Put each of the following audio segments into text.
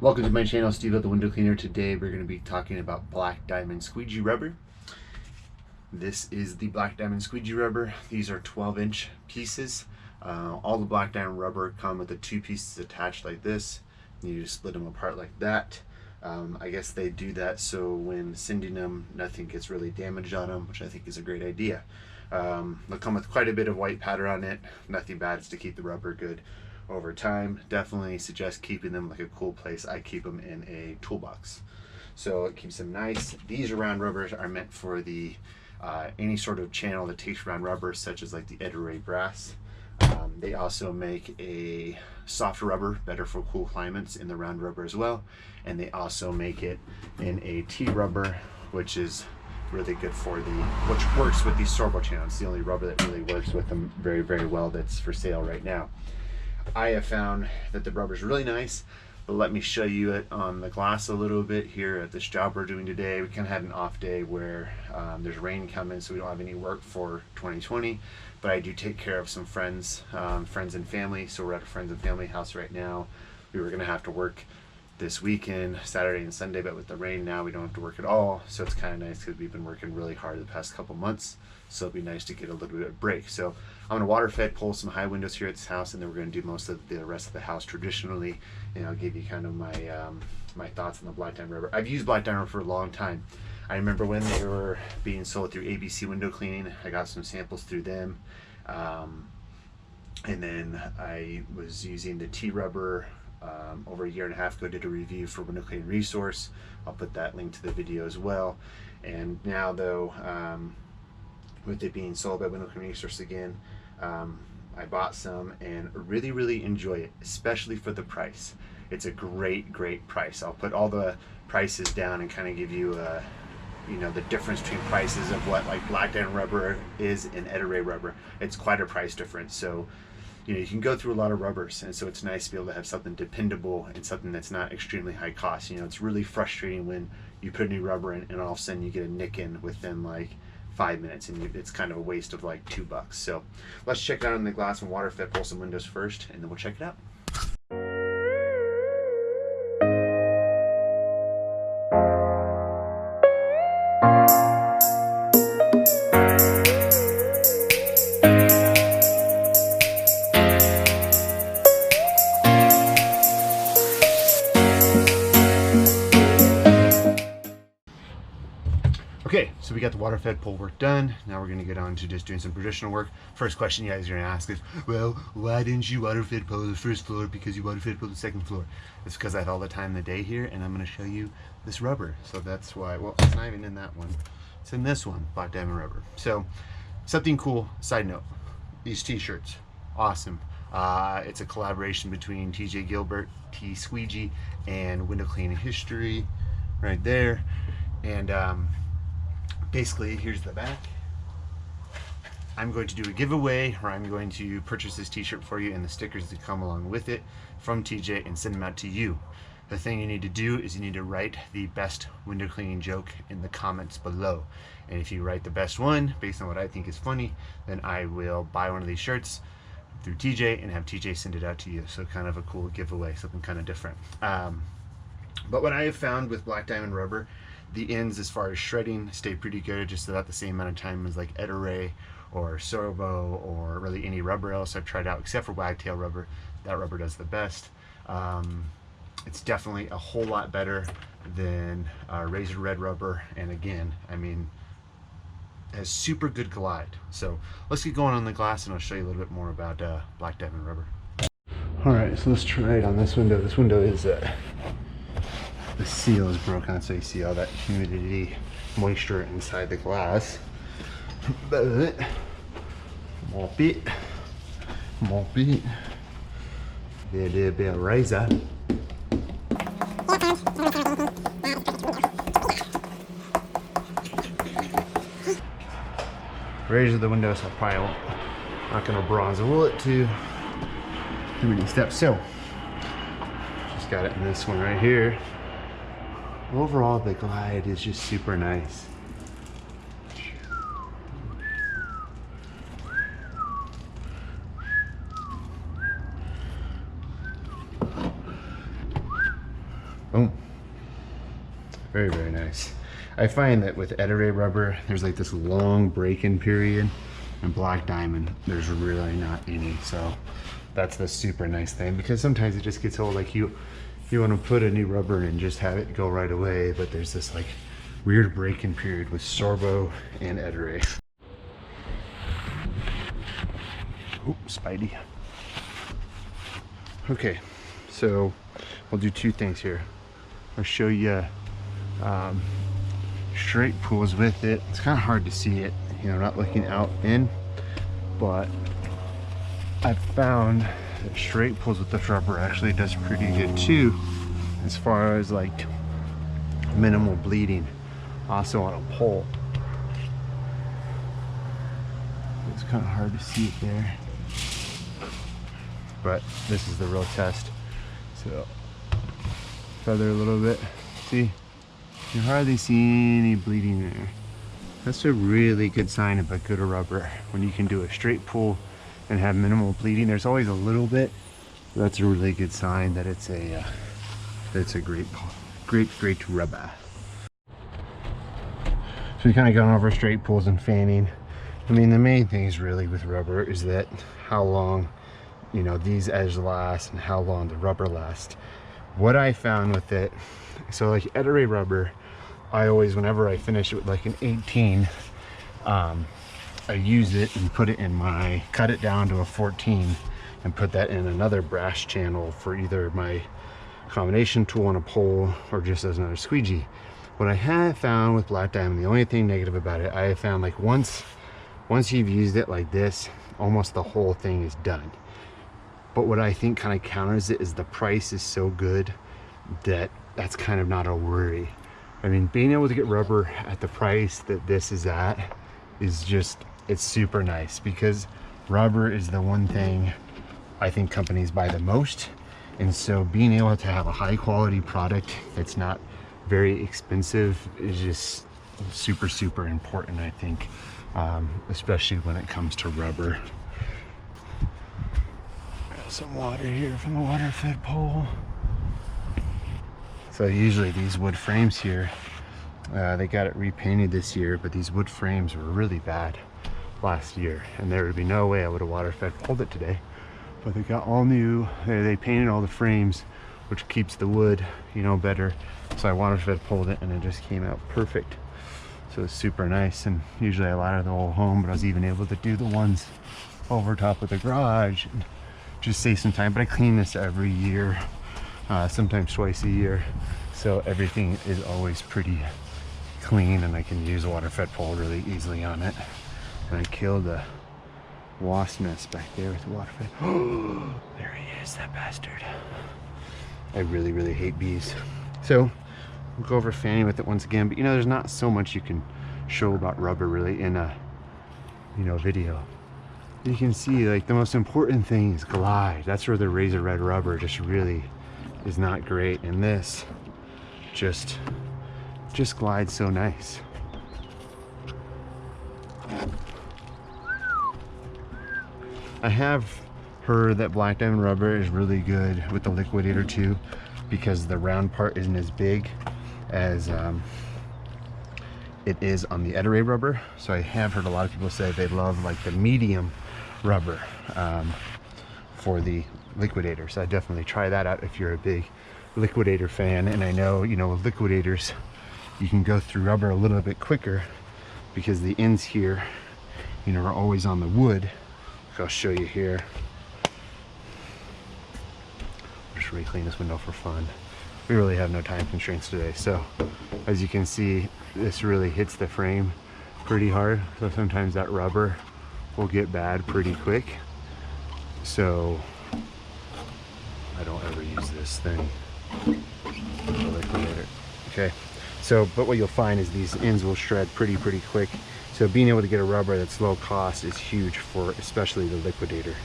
Welcome to my channel, SteveO the Window Cleaner. Today we're going to be talking about black diamond squeegee rubber. This is the black diamond squeegee rubber. These are 12-inch pieces. All the black diamond rubber come with the two pieces attached like this. You just split them apart like that. I guess they do that so when sending them, nothing gets really damaged on them, which I think is a great idea. They'll come with quite a bit of white powder on it. Nothing bad, it's to keep the rubber good over time. Definitely suggest keeping them like a cool place. I keep them in a toolbox, so it keeps them nice. These round rubbers are meant for the any sort of channel that takes round rubber, such as like the Ettore brass. They also make a soft rubber, better for cool climates, in the round rubber as well. And they also make it in a T rubber, which is really good for which works with these sorbo channels. It's the only rubber that really works with them very, very well that's for sale right now. I have found that the rubber is really nice, but let me show you it on the glass a little bit here at this job we're doing today. We kind of had an off day where there's rain coming, so we don't have any work for 2020, but I do take care of some friends and family. So we're at a friends and family house right now. We were gonna have to work this weekend, Saturday and Sunday, but with the rain now we don't have to work at all. So it's kind of nice because we've been working really hard the past couple months. So it'll be nice to get a little bit of break. So I'm gonna water fed pull some high windows here at this house, and then we're gonna do most of the rest of the house traditionally. And I'll give you kind of my my thoughts on the black diamond rubber. I've used black diamond rubber for a long time. I remember when they were being sold through ABC Window Cleaning. I got some samples through them. And then I was using the T rubber over a year and a half ago. Did a review for Window Cleaning Resource. I'll put that link to the video as well. And now though, with it being sold by Window Cleaning Resource again, I bought some and really enjoy it, especially for the price. It's a great price. I'll put all the prices down and kind of give you you know, the difference between prices of what like black diamond rubber is and Ettore rubber. It's quite a price difference. So you know, you can go through a lot of rubbers, and so it's nice to be able to have something dependable and something that's not extremely high cost. You know, it's really frustrating when you put a new rubber in and all of a sudden you get a nick in within like 5 minutes, and it's kind of a waste of like $2. So let's check it out in the glass and water fed pull some windows first, and then we'll check it out. Okay, so we got the water fed pull work done. Now we're gonna get on to just doing some traditional work. First question you guys are gonna ask is, well, why didn't you water fed pull the first floor because you water fed pull the second floor? It's because I have all the time in the day here, and I'm gonna show you this rubber. So that's why, well, it's not even in that one. It's in this one, black diamond rubber. So something cool, side note, these t-shirts, awesome. It's a collaboration between TJ Gilbert, T Squeegee, and Window Cleaning History right there. And basically, here's the back. I'm going to do a giveaway where I'm going to purchase this t-shirt for you and the stickers that come along with it from TJ and send them out to you. The thing you need to do is you need to write the best window cleaning joke in the comments below. And if you write the best one based on what I think is funny, then I will buy one of these shirts through TJ and have TJ send it out to you. So kind of a cool giveaway, something kind of different. But what I have found with black diamond rubber, the ends as far as shredding stay pretty good, just about the same amount of time as like Ettore or sorbo or really any rubber else I've tried out, except for wagtail rubber. That rubber does the best. It's definitely a whole lot better than razor red rubber, and again, I mean, has super good glide. So let's get going on the glass and I'll show you a little bit more about black diamond rubber. All right, so let's try it on this window. This window is the seal is broken, so you see all that humidity, moisture inside the glass. But mop it. Get a little bit of razor. Razor the windows. I probably not gonna bronze wool it too many steps. So just got it in this one right here. Overall, the glide is just super nice. Oh, very, very nice. I find that with Ettore rubber, there's like this long break-in period, and black diamond, there's really not any. So that's the super nice thing, because sometimes it just gets old. Like you want to put a new rubber in and just have it go right away, but there's this like weird break-in period with Sorbo and Ettore. Oh, Spidey. Okay, so we'll do two things here. I'll show you straight pulls with it. It's kind of hard to see it, you know, not looking out in, but I've found that straight pulls with the rubber actually does pretty good too, as far as like minimal bleeding. Also on a pole. It's kind of hard to see it there, but this is the real test. So feather a little bit. See, you hardly see any bleeding there. That's a really good sign of a good rubber, when you can do a straight pull and have minimal bleeding. There's always a little bit, but that's a really good sign that it's a great rubber. So we kind of gone over straight pulls and fanning. I mean, the main thing is really with rubber is that how long, you know, these edges last and how long the rubber lasts. What I found with it, so like Ettore rubber, I always, whenever I finish it with like an 18, I use it and put it in my, cut it down to a 14 and put that in another brass channel for either my combination tool on a pole or just as another squeegee. What I have found with black diamond, the only thing negative about it, I have found like once you've used it like this, almost the whole thing is done. But what I think kind of counters it is the price is so good that that's kind of not a worry. I mean, being able to get rubber at the price that this is at is just, it's super nice, because rubber is the one thing I think companies buy the most. And so being able to have a high quality product that's not very expensive is just super, super important, I think, especially when it comes to rubber. Got some water here from the water fed pole. So usually these wood frames here, they got it repainted this year, but these wood frames were really bad last year, and there would be no way I would have water fed pulled it today. But they got all new, they painted all the frames, which keeps the wood, you know, better. So I water fed pulled it and it just came out perfect. So it's super nice. And usually I ladder the whole home, but I was even able to do the ones over top of the garage and just save some time. But I clean this every year, sometimes twice a year. So everything is always pretty clean, and I can use a water fed pole really easily on it. And I killed a wasp nest back there with the water fed. Oh, there he is, that bastard. I really, really hate bees. So we'll go over fanning with it once again, but you know, there's not so much you can show about rubber really in a, you know, video. You can see like the most important thing is glide. That's where the razor red rubber just really is not great, and this just glides so nice. I have heard that black diamond rubber is really good with the liquidator too, because the round part isn't as big as it is on the Ettore rubber. So I have heard a lot of people say they love like the medium rubber for the liquidator. So I definitely try that out if you're a big liquidator fan. And I know, you know, with liquidators you can go through rubber a little bit quicker because the ends here, you know, are always on the wood. I'll show you here. Just really clean this window for fun. We really have no time constraints today, so as you can see, this really hits the frame pretty hard, so sometimes that rubber will get bad pretty quick. So I don't ever use this thing, the liquidator. Okay, so but what you'll find is these ends will shred pretty quick. So being able to get a rubber that's low cost is huge for especially the liquidator.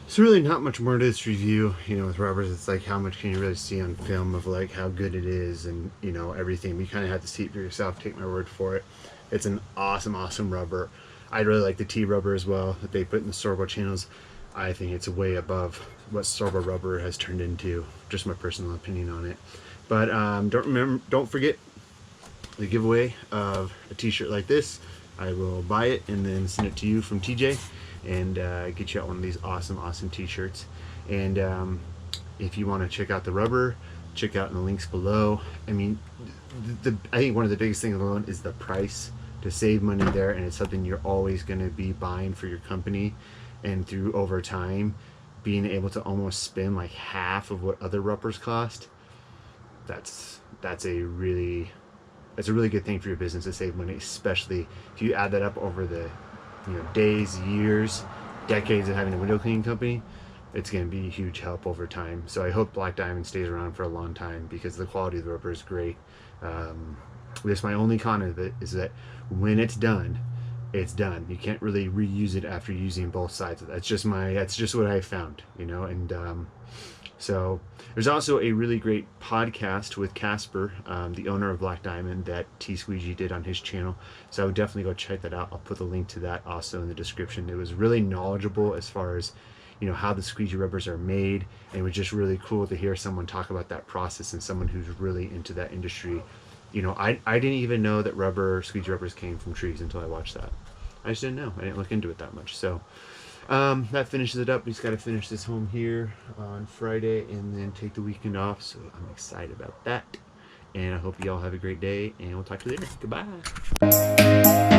So really not much more to this review, you know, with rubbers. It's like how much can you really see on film of like how good it is, and you know, everything. You kind of have to see it for yourself, take my word for it. It's an awesome rubber. I really like the T rubber as well that they put in the Sorbo channels. I think it's way above what store-bought rubber has turned into. Just my personal opinion on it. But don't forget the giveaway of a t-shirt like this. I will buy it and then send it to you from TJ and get you out one of these awesome t-shirts. And if you want to check out the rubber, check out in the links below. I mean, I think one of the biggest things alone is the price, to save money there, and it's something you're always going to be buying for your company. And through over time, being able to almost spend like half of what other rubbers cost, that's a really good thing for your business, to save money, especially if you add that up over the days, years, decades of having a window cleaning company. It's going to be a huge help over time. So I hope Black Diamond stays around for a long time, because the quality of the rubber is great. This, my only con of it is that when it's done, it's done. You can't really reuse it after using both sides. That's just what I found, and so there's also a really great podcast with Casper, the owner of Black Diamond, that Squeegee did on his channel. So I would definitely go check that out. I'll put the link to that also in the description. It was really knowledgeable as far as how the squeegee rubbers are made, and it was just really cool to hear someone talk about that process, and someone who's really into that industry. I didn't even know that squeegee rubbers came from trees until I watched that. I just didn't know. I didn't look into it that much. So that finishes it up. We just got to finish this home here on Friday and then take the weekend off. So I'm excited about that. And I hope you all have a great day, and we'll talk to you later. Goodbye.